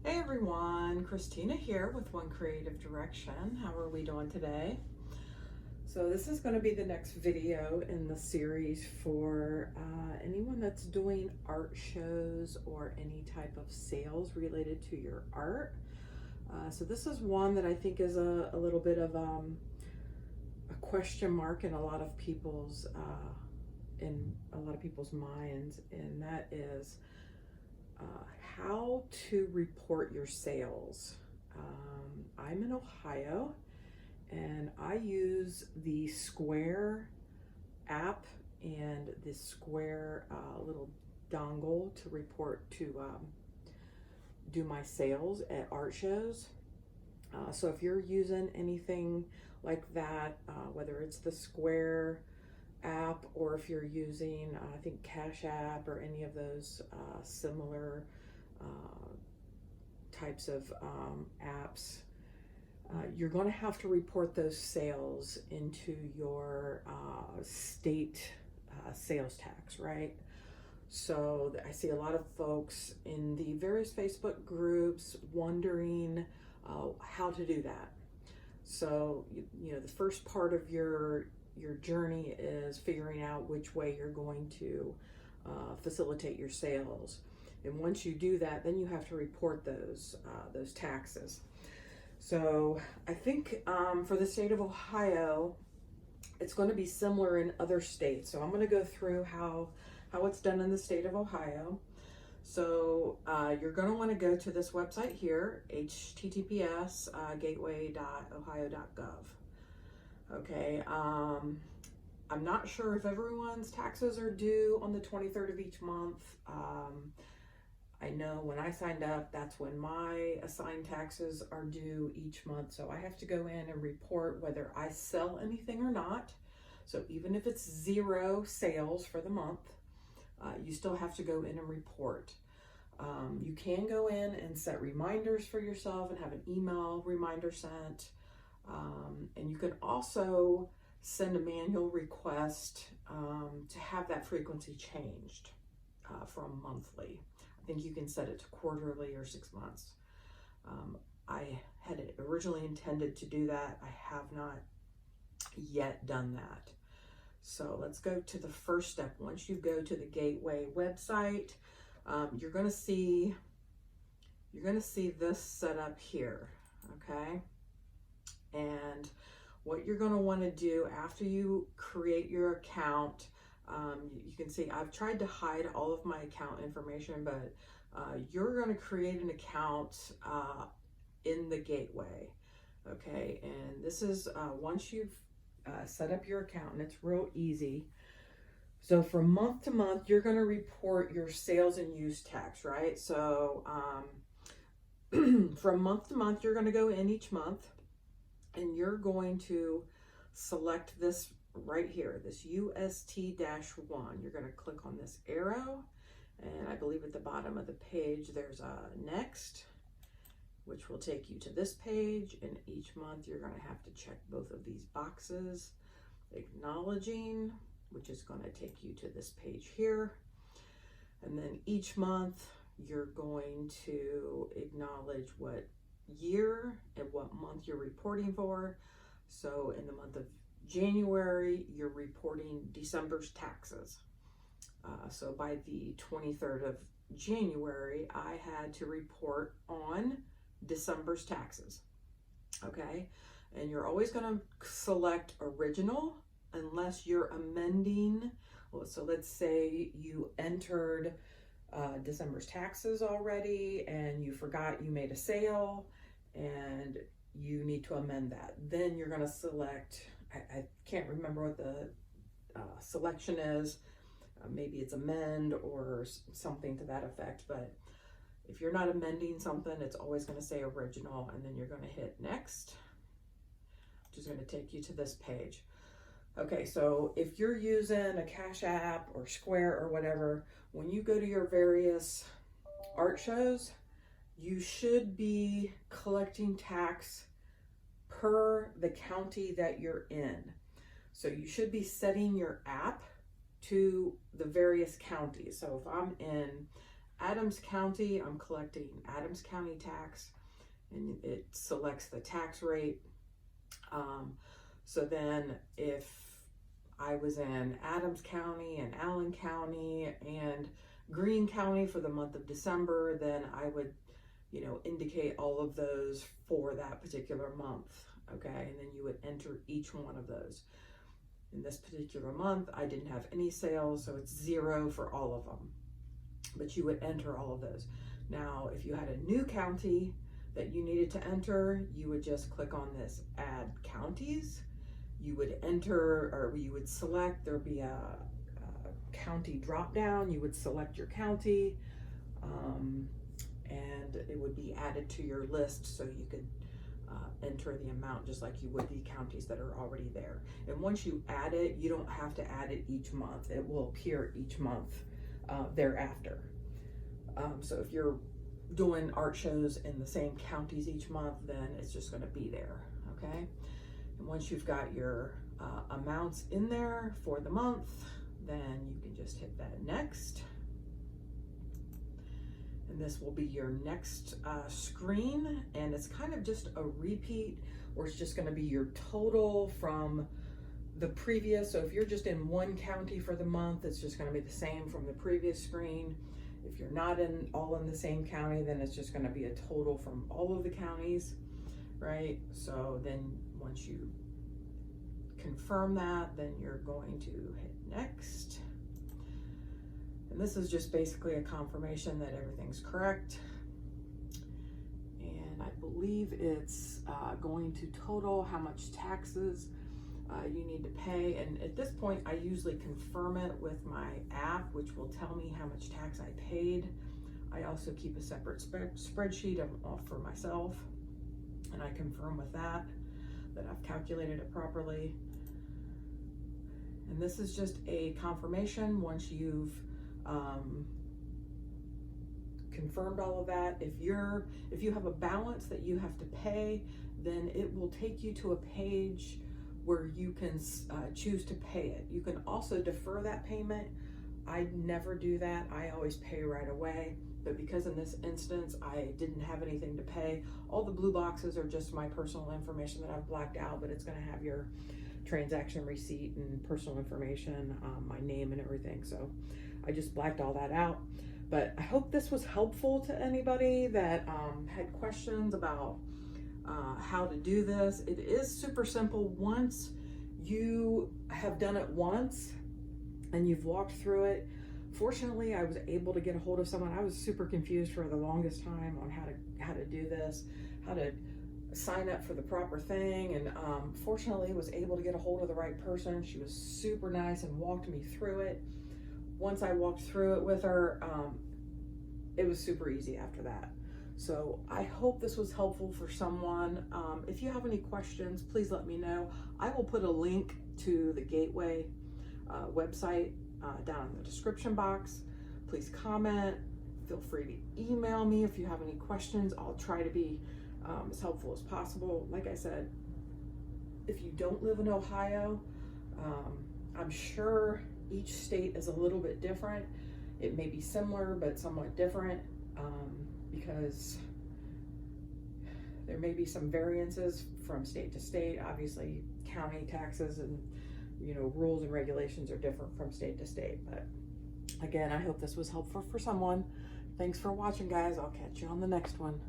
Hey everyone, Christina here with One Creative Direction. How are we doing today? So this is going to be the next video in the series for anyone that's doing art shows or any type of sales related to your art. So this is one that I think is a little bit of a question mark in a lot of people's minds, and that is how to report your sales. I'm in Ohio and I use the Square app and the Square little dongle to report to do my sales at art shows. So if you're using anything like that, whether it's the Square app or if you're using I think Cash App or any of those similar types of apps, you're going to have to report those sales into your state sales tax, right? So I see a lot of folks in the various Facebook groups wondering how to do that. So you know, the first part of your journey is figuring out which way you're going to facilitate your sales. And once you do that, then you have to report those taxes. So I think for the state of Ohio, it's going to be similar in other states. So I'm going to go through how it's done in the state of Ohio. So you're going to want to go to this website here, https gateway.ohio.gov. Okay, I'm not sure if everyone's taxes are due on the 23rd of each month. I know when I signed up, that's when my assigned taxes are due each month. So I have to go in and report whether I sell anything or not. So even if it's 0 sales for the month, you still have to go in and report. You can go in and set reminders for yourself and have an email reminder sent. And you can also send a manual request to have that frequency changed from monthly. I think you can set it to quarterly or 6 months. I had originally intended to do that. I have not yet done that. So let's go to the first step. Once you go to the Gateway website, you're going to see this set up here, okay? And what you're going to want to do after you create your account, you can see I've tried to hide all of my account information, but you're going to create an account in the Gateway, okay? And this is once you've set up your account, and it's real easy. So from month to month, you're going to report your sales and use tax, right? So from month to month, you're going to go in each month and you're going to select this right here, this UST-1. You're going to click on this arrow, and I believe at the bottom of the page there's a next, which will take you to this page. And each month you're going to have to check both of these boxes, acknowledging, which is going to take you to this page here. And then each month you're going to acknowledge what year and what month you're reporting for. So in the month of January, you're reporting December's taxes. So by the 23rd of January, I had to report on December's taxes. Okay, and you're always going to select original unless you're amending. So let's say you entered December's taxes already and you forgot you made a sale and you need to amend that. Then you're going to select, I can't remember what the selection is. Maybe it's amend or something to that effect. But if you're not amending something, it's always going to say original, and then you're going to hit next, which is going to take you to this page. Okay, so if you're using a Cash App or Square or whatever, when you go to your various art shows, you should be collecting tax per the county that you're in. So you should be setting your app to the various counties. So if I'm in Adams County, I'm collecting Adams County tax, and it selects the tax rate. So then if I was in Adams County and Allen County and Greene County for the month of December, then I would, you know, indicate all of those for that particular month, okay? And then you would enter each one of those. In this particular month, I didn't have any sales, so it's 0 for all of them. But you would enter all of those. Now, if you had a new county that you needed to enter, you would just click on this Add Counties. You would enter, or you would select, there'd be a county drop down. You would select your county, and it would be added to your list, so you could enter the amount just like you would the counties that are already there. And once you add it, you don't have to add it each month. It will appear each month thereafter. So if you're doing art shows in the same counties each month, then it's just going to be there, okay? And once you've got your amounts in there for the month, then you can just hit that next. And this will be your next screen, and it's kind of just a repeat, or it's just going to be your total from the previous. So if you're just in one county for the month, it's just going to be the same from the previous screen. If you're not all in the same county, then it's just going to be a total from all of the counties, right? So then once you confirm that, then you're going to hit next. And this is just basically a confirmation that everything's correct. And I believe it's going to total how much taxes you need to pay. And at this point, I usually confirm it with my app, which will tell me how much tax I paid. I also keep a separate spreadsheet for myself, and I confirm with that I've calculated it properly. And this is just a confirmation. Once you've confirmed all of that, if you have a balance that you have to pay, then it will take you to a page where you can choose to pay it. You can also defer that payment. I never do that. I always pay right away. But because in this instance, I didn't have anything to pay, all the blue boxes are just my personal information that I've blacked out, but it's gonna have your transaction receipt and personal information, my name and everything. So I just blacked all that out. But I hope this was helpful to anybody that had questions about how to do this. It is super simple. Once you have done it once and you've walked through it, fortunately I was able to get a hold of someone. I was super confused for the longest time on how to do this, how to sign up for the proper thing, and fortunately was able to get a hold of the right person. She was super nice and walked me through it. Once I walked through it with her, it was super easy after that. So I hope this was helpful for someone. If you have any questions, please let me know. I will put a link to the Gateway website down in the description box. Please comment. Feel free to email me if you have any questions. I'll try to be as helpful as possible. Like I said, if you don't live in Ohio, I'm sure each state is a little bit different. It may be similar, but somewhat different, because there may be some variances from state to state. Obviously, county taxes and, you know, rules and regulations are different from state to state. But again, I hope this was helpful for someone. Thanks for watching, guys. I'll catch you on the next one.